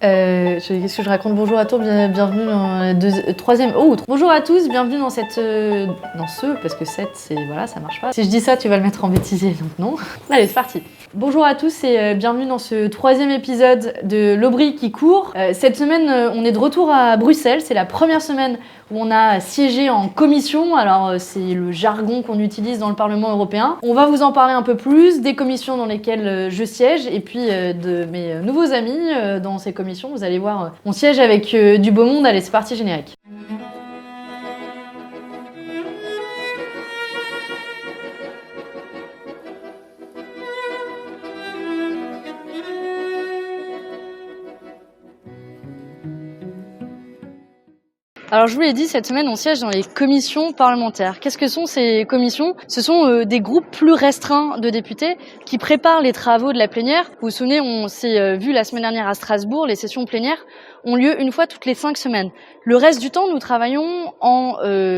Qu'est-ce que je raconte? Bonjour à tous, bienvenue dans la troisième... Oh, bonjour à tous, bienvenue dans parce que 7, c'est... Voilà, ça marche pas. Si je dis ça, tu vas le mettre en bêtisier, donc non. Allez, c'est parti. Bonjour à tous et bienvenue dans ce troisième épisode de L'Aubry qui court. Cette semaine, on est de retour à Bruxelles. C'est la première semaine où on a siégé en commission. Alors, c'est le jargon qu'on utilise dans le Parlement européen. On va vous en parler un peu plus des commissions dans lesquelles je siège et puis de mes nouveaux amis dans ces commissions. Vous allez voir, on siège avec du beau monde. Allez, c'est parti, générique. Alors je vous l'ai dit, cette semaine on siège dans les commissions parlementaires. Qu'est-ce que sont ces commissions? Ce sont des groupes plus restreints de députés qui préparent les travaux de la plénière. Vous vous souvenez, on s'est vu la semaine dernière à Strasbourg, les sessions plénières ont lieu une fois toutes les 5 semaines. Le reste du temps, nous travaillons en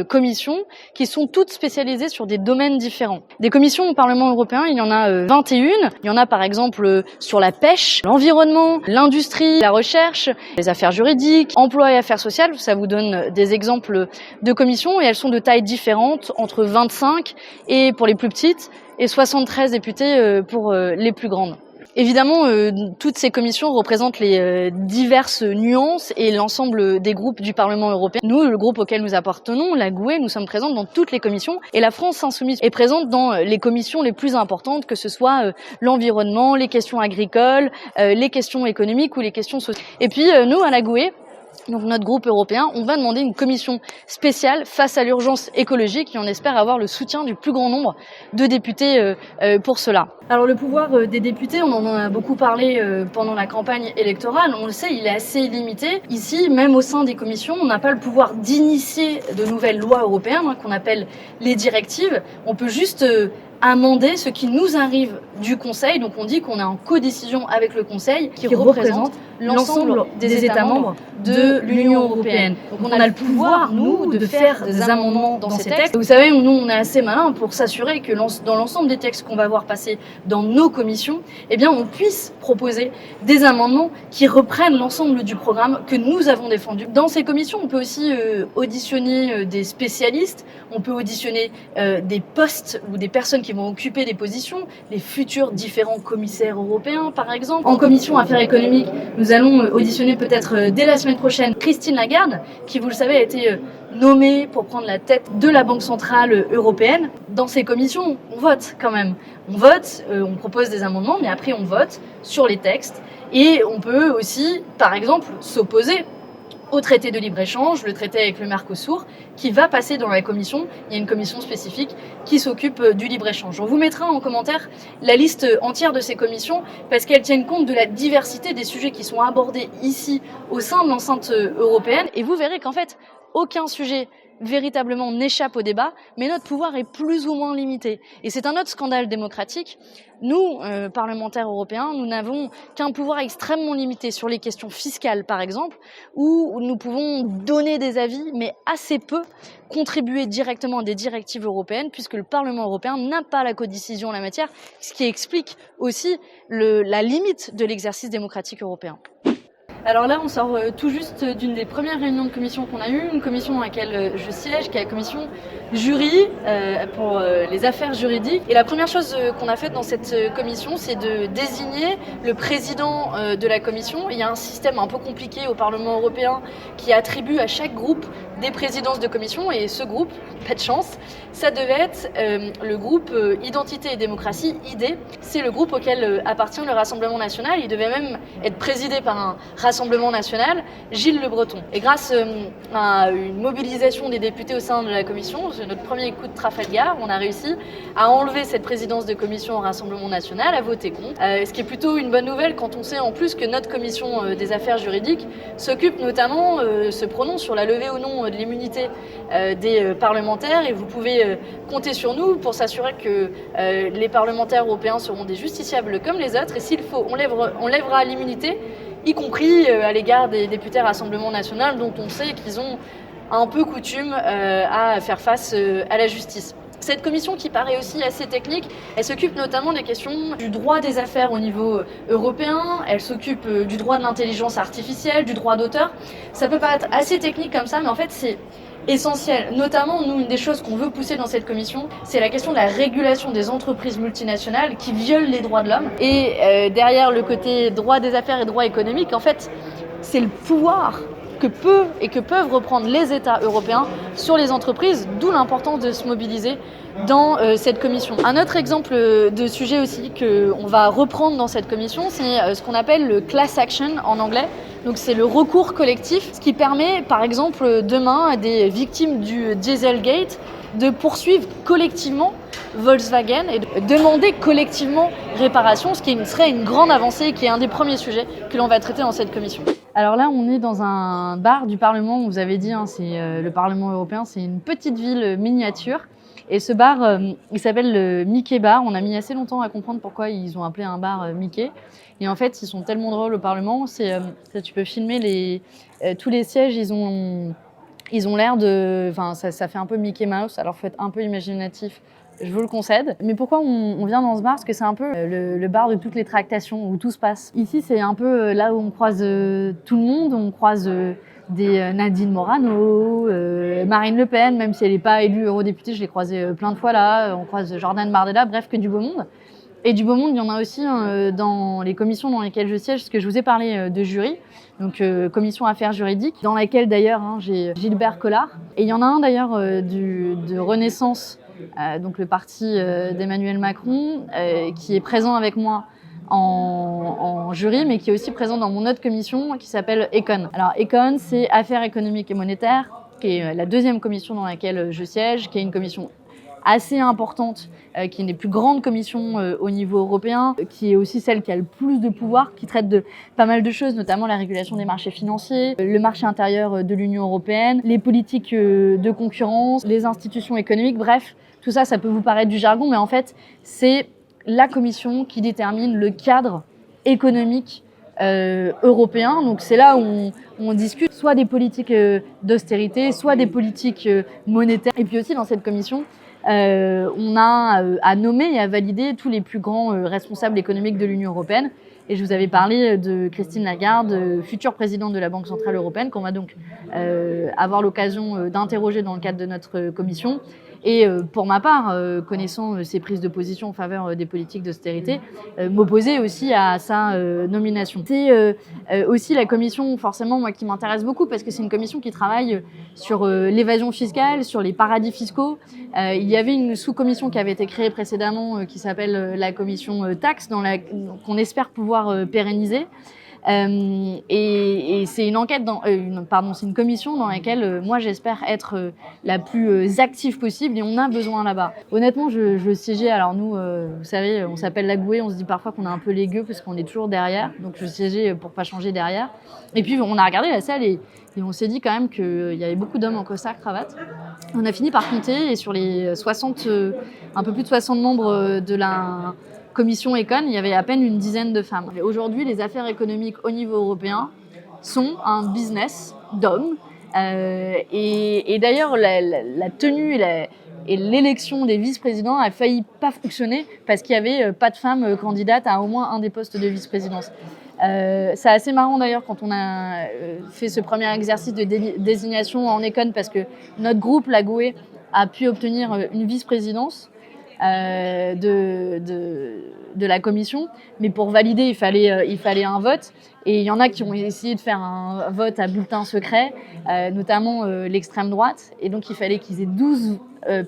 commissions qui sont toutes spécialisées sur des domaines différents. Des commissions au Parlement européen, il y en a 21. Il y en a par exemple sur la pêche, l'environnement, l'industrie, la recherche, les affaires juridiques, emploi et affaires sociales. Ça vous donne des exemples de commissions et elles sont de tailles différentes, entre 25 et pour les plus petites et 73 députés pour les plus grandes. Évidemment, toutes ces commissions représentent les diverses nuances et l'ensemble des groupes du Parlement européen. Nous, le groupe auquel nous appartenons, la GUE, nous sommes présents dans toutes les commissions et la France insoumise est présente dans les commissions les plus importantes, que ce soit l'environnement, les questions agricoles, les questions économiques ou les questions sociales. Et puis, nous, à la GUE, donc notre groupe européen, on va demander une commission spéciale face à l'urgence écologique et on espère avoir le soutien du plus grand nombre de députés pour cela. Alors le pouvoir des députés, on en a beaucoup parlé pendant la campagne électorale, on le sait, il est assez limité. Ici, même au sein des commissions, on n'a pas le pouvoir d'initier de nouvelles lois européennes, qu'on appelle les directives. On peut juste amender ce qui nous arrive du Conseil. Donc on dit qu'on est en codécision avec le Conseil qui représente l'ensemble des États membres de l'Union européenne. Donc on a le pouvoir, nous, de faire des amendements dans ces textes. Vous savez, nous, on est assez malins pour s'assurer que dans l'ensemble des textes qu'on va voir passer dans nos commissions, eh bien, on puisse proposer des amendements qui reprennent l'ensemble du programme que nous avons défendu. Dans ces commissions, on peut aussi auditionner des spécialistes, on peut auditionner des postes ou des personnes qui vont occuper des positions, les futurs différents commissaires européens, par exemple. En commission Affaires économiques, nous allons auditionner peut-être dès la semaine prochaine Christine Lagarde, qui, vous le savez, a été nommée pour prendre la tête de la Banque centrale européenne. Dans ces commissions, on vote quand même. On vote, on propose des amendements, mais après on vote sur les textes. Et on peut aussi, par exemple, s'opposer au traité de libre-échange, le traité avec le Mercosur, qui va passer dans la commission. Il y a une commission spécifique qui s'occupe du libre-échange. On vous mettra en commentaire la liste entière de ces commissions parce qu'elles tiennent compte de la diversité des sujets qui sont abordés ici au sein de l'enceinte européenne. Et vous verrez qu'en fait, aucun sujet véritablement n'échappe au débat, mais notre pouvoir est plus ou moins limité. Et c'est un autre scandale démocratique. Nous, parlementaires européens, nous n'avons qu'un pouvoir extrêmement limité sur les questions fiscales, par exemple, où nous pouvons donner des avis, mais assez peu contribuer directement à des directives européennes, puisque le Parlement européen n'a pas la codécision en la matière, ce qui explique aussi la limite de l'exercice démocratique européen. Alors là, on sort tout juste d'une des premières réunions de commission qu'on a eues, une commission dans laquelle je siège, qui est la commission jury pour les affaires juridiques. Et la première chose qu'on a faite dans cette commission, c'est de désigner le président de la commission. Il y a un système un peu compliqué au Parlement européen qui attribue à chaque groupe des présidences de commission et ce groupe, pas de chance, ça devait être le groupe Identité et Démocratie, ID. C'est le groupe auquel appartient le Rassemblement National. Il devait même être présidé par un Rassemblement National, Gilles Le Breton. Et grâce à une mobilisation des députés au sein de la commission, c'est notre premier coup de Trafalgar, on a réussi à enlever cette présidence de commission au Rassemblement National, à voter contre. Ce qui est plutôt une bonne nouvelle quand on sait en plus que notre commission des affaires juridiques s'occupe notamment, se prononce sur la levée ou non de l'immunité des parlementaires et vous pouvez compter sur nous pour s'assurer que les parlementaires européens seront des justiciables comme les autres et s'il faut, on lèvera l'immunité, y compris à l'égard des députés Rassemblement National dont on sait qu'ils ont un peu coutume à faire face à la justice. Cette commission qui paraît aussi assez technique, elle s'occupe notamment des questions du droit des affaires au niveau européen, elle s'occupe du droit de l'intelligence artificielle, du droit d'auteur. Ça peut paraître assez technique comme ça, mais en fait c'est essentiel. Notamment, nous, une des choses qu'on veut pousser dans cette commission, c'est la question de la régulation des entreprises multinationales qui violent les droits de l'homme. Et derrière le côté droit des affaires et droit économique, en fait, c'est le pouvoir que peuvent reprendre les États européens sur les entreprises, d'où l'importance de se mobiliser dans cette commission. Un autre exemple de sujet aussi qu'on va reprendre dans cette commission, c'est ce qu'on appelle le class action en anglais. Donc c'est le recours collectif, ce qui permet par exemple demain à des victimes du Dieselgate de poursuivre collectivement Volkswagen et de demander collectivement réparation, ce qui serait une grande avancée, qui est un des premiers sujets que l'on va traiter dans cette commission. Alors là, on est dans un bar du Parlement, on vous avait dit, c'est le Parlement européen, c'est une petite ville miniature. Et ce bar, il s'appelle le Mickey Bar. On a mis assez longtemps à comprendre pourquoi ils ont appelé un bar Mickey. Et en fait, ils sont tellement drôles au Parlement. Tu peux filmer tous les sièges, ils ont l'air de... Enfin, ça fait un peu Mickey Mouse, alors faut être un peu imaginatif. Je vous le concède. Mais pourquoi on vient dans ce bar? Parce que c'est un peu le bar de toutes les tractations, où tout se passe. Ici, c'est un peu là où on croise tout le monde. On croise des Nadine Morano, Marine Le Pen, même si elle n'est pas élue eurodéputée, je l'ai croisée plein de fois là. On croise Jordan Bardella, bref, que du beau monde. Et du beau monde, il y en a aussi dans les commissions dans lesquelles je siège, parce que je vous ai parlé de jury, donc commission affaires juridiques, dans laquelle d'ailleurs j'ai Gilbert Collard. Et il y en a un d'ailleurs de Renaissance, donc le parti d'Emmanuel Macron, qui est présent avec moi en jury, mais qui est aussi présent dans mon autre commission qui s'appelle Econ. Alors Econ, c'est Affaires économiques et monétaires, qui est la deuxième commission dans laquelle je siège, qui est une commission assez importante, qui est une des plus grandes commissions au niveau européen, qui est aussi celle qui a le plus de pouvoir, qui traite de pas mal de choses, notamment la régulation des marchés financiers, le marché intérieur de l'Union européenne, les politiques de concurrence, les institutions économiques, bref, tout ça, ça peut vous paraître du jargon, mais en fait, c'est la commission qui détermine le cadre économique européen. Donc c'est là où on discute soit des politiques d'austérité, soit des politiques monétaires. Et puis aussi dans cette commission, on a à nommer et à valider tous les plus grands responsables économiques de l'Union européenne. Et je vous avais parlé de Christine Lagarde, future présidente de la Banque centrale européenne, qu'on va donc avoir l'occasion d'interroger dans le cadre de notre commission. Et pour ma part, connaissant ses prises de position en faveur des politiques d'austérité, m'opposer aussi à sa nomination. C'est aussi la commission, forcément, moi, qui m'intéresse beaucoup, parce que c'est une commission qui travaille sur l'évasion fiscale, sur les paradis fiscaux. Il y avait une sous-commission qui avait été créée précédemment, qui s'appelle la commission taxe, qu'on espère pouvoir pérenniser. Et c'est une enquête c'est une commission dans laquelle moi j'espère être la plus active possible, et on a besoin là-bas. Honnêtement, je siégeais, alors nous, vous savez, on s'appelle la Gouée, on se dit parfois qu'on est un peu les gueux parce qu'on est toujours derrière, donc je siégeais pour pas changer derrière. Et puis on a regardé la salle et on s'est dit quand même qu'il y avait beaucoup d'hommes en costard cravate. On a fini par compter, et sur les 60, un peu plus de 60 membres de la commission Econ, il y avait à peine une dizaine de femmes. Aujourd'hui, les affaires économiques au niveau européen sont un business d'hommes. Et d'ailleurs, la tenue et l'élection des vice-présidents a failli pas fonctionner parce qu'il n'y avait pas de femmes candidates à au moins un des postes de vice-présidence. C'est assez marrant d'ailleurs quand on a fait ce premier exercice de désignation en Econ, parce que notre groupe, la Gouée, a pu obtenir une vice-présidence de la commission, mais pour valider il fallait un vote, et il y en a qui ont essayé de faire un vote à bulletin secret, notamment l'extrême droite, et donc il fallait qu'ils aient 12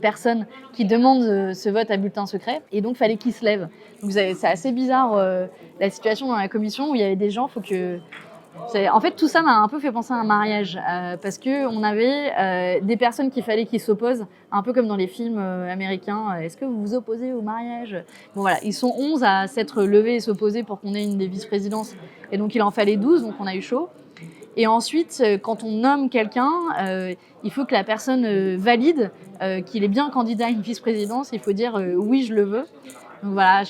personnes qui demandent ce vote à bulletin secret, et donc il fallait qu'ils se lèvent. Donc c'est assez bizarre la situation dans la commission où il y avait des gens, en fait, tout ça m'a un peu fait penser à un mariage, parce qu'on avait des personnes qu'il fallait qu'ils s'opposent, un peu comme dans les films américains. Est-ce que vous vous opposez au mariage? Bon voilà, ils sont 11 à s'être levés et s'opposer pour qu'on ait une des vice-présidences, et donc il en fallait 12, donc on a eu chaud. Et ensuite, quand on nomme quelqu'un, il faut que la personne valide qu'il est bien candidat à une vice-présidence, il faut dire oui, je le veux. Donc voilà,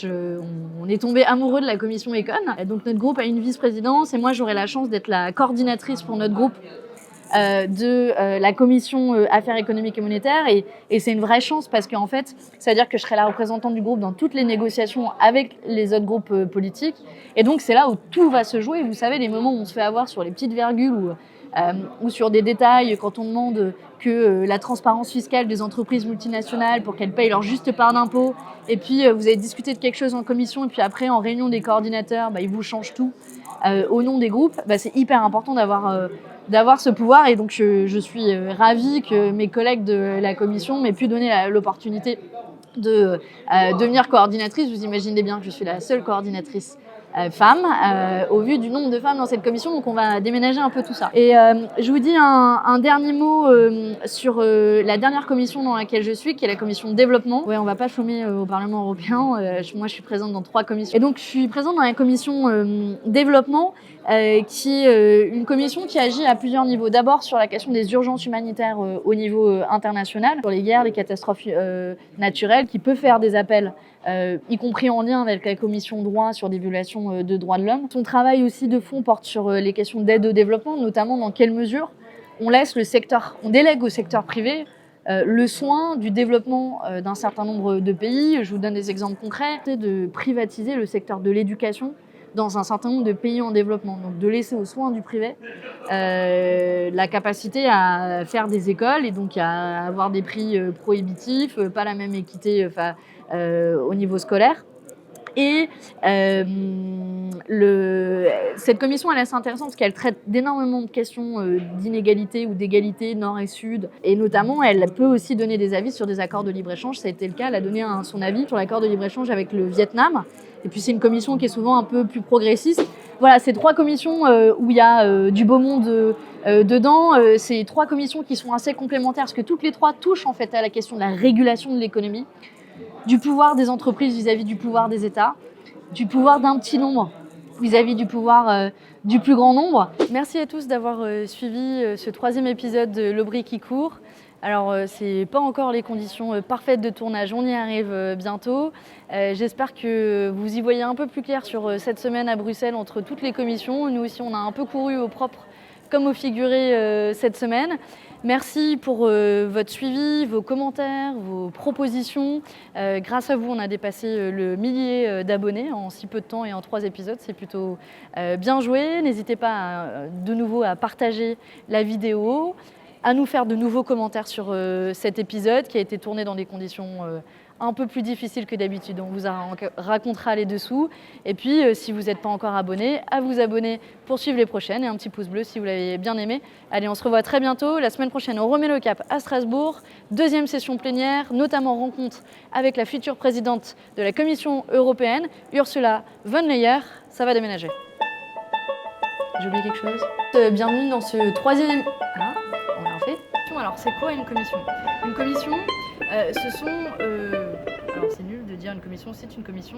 on est tombé amoureux de la commission Econ. Et donc notre groupe a une vice-présidence, et moi j'aurai la chance d'être la coordinatrice pour notre groupe de la commission Affaires économiques et monétaires et c'est une vraie chance parce qu'en fait, ça veut dire que je serai la représentante du groupe dans toutes les négociations avec les autres groupes politiques et donc c'est là où tout va se jouer. Vous savez, les moments où on se fait avoir sur les petites virgules ou sur des détails quand on demande que la transparence fiscale des entreprises multinationales pour qu'elles payent leur juste part d'impôt et puis vous avez discuté de quelque chose en commission et puis après en réunion des coordinateurs, ils vous changent tout au nom des groupes, c'est hyper important d'avoir ce pouvoir et donc je suis ravie que mes collègues de la commission m'aient pu donner l'opportunité de devenir coordinatrice. Vous imaginez bien que je suis la seule coordinatrice femme au vu du nombre de femmes dans cette commission, donc on va déménager un peu tout ça. Et je vous dis un dernier mot sur la dernière commission dans laquelle je suis, qui est la commission de développement. Ouais, on va pas chômer au Parlement européen. Moi, je suis présente dans 3 commissions. Et donc, je suis présente dans la commission développement, qui est une commission qui agit à plusieurs niveaux. D'abord sur la question des urgences humanitaires au niveau international, sur les guerres, les catastrophes naturelles, qui peut faire des appels, y compris en lien avec la commission droit sur des violations de droits de l'homme. Son travail aussi de fond porte sur les questions d'aide au développement, notamment dans quelle mesure on délègue au secteur privé le soin du développement d'un certain nombre de pays. Je vous donne des exemples concrets. C'est de privatiser le secteur de l'éducation dans un certain nombre de pays en développement. Donc de laisser aux soins du privé la capacité à faire des écoles et donc à avoir des prix prohibitifs, pas la même équité au niveau scolaire. Et cette commission, elle est assez intéressante parce qu'elle traite d'énormément de questions d'inégalité ou d'égalité nord et sud. Et notamment, elle peut aussi donner des avis sur des accords de libre-échange. Ça a été le cas, elle a donné son avis sur l'accord de libre-échange avec le Vietnam. Et puis, c'est une commission qui est souvent un peu plus progressiste. Voilà, c'est 3 commissions où il y a du beau monde dedans. C'est 3 commissions qui sont assez complémentaires parce que toutes les 3 touchent en fait à la question de la régulation de l'économie, du pouvoir des entreprises vis-à-vis du pouvoir des États, du pouvoir d'un petit nombre vis-à-vis du pouvoir du plus grand nombre. Merci à tous d'avoir suivi ce 3e épisode de L'Aubry qui court. Alors, c'est pas encore les conditions parfaites de tournage, on y arrive bientôt. J'espère que vous y voyez un peu plus clair sur cette semaine à Bruxelles entre toutes les commissions. Nous aussi, on a un peu couru au propre comme au figuré cette semaine. Merci pour votre suivi, vos commentaires, vos propositions. Grâce à vous, on a dépassé le millier d'abonnés en si peu de temps et en 3 épisodes. C'est plutôt bien joué. N'hésitez pas de nouveau à partager la vidéo, à nous faire de nouveaux commentaires sur cet épisode qui a été tourné dans des conditions un peu plus difficiles que d'habitude. On vous racontera les dessous. Et puis, si vous n'êtes pas encore abonné, à vous abonner pour suivre les prochaines et un petit pouce bleu si vous l'avez bien aimé. Allez, on se revoit très bientôt. La semaine prochaine, on remet le cap à Strasbourg. 2e session plénière, notamment rencontre avec la future présidente de la Commission européenne, Ursula von der Leyen. Ça va déménager. J'ai oublié quelque chose. Bienvenue dans ce 3e... Ah, on l'a fait. Alors, c'est quoi une commission? Une commission, ce sont... alors, c'est nul de dire une commission, c'est une commission.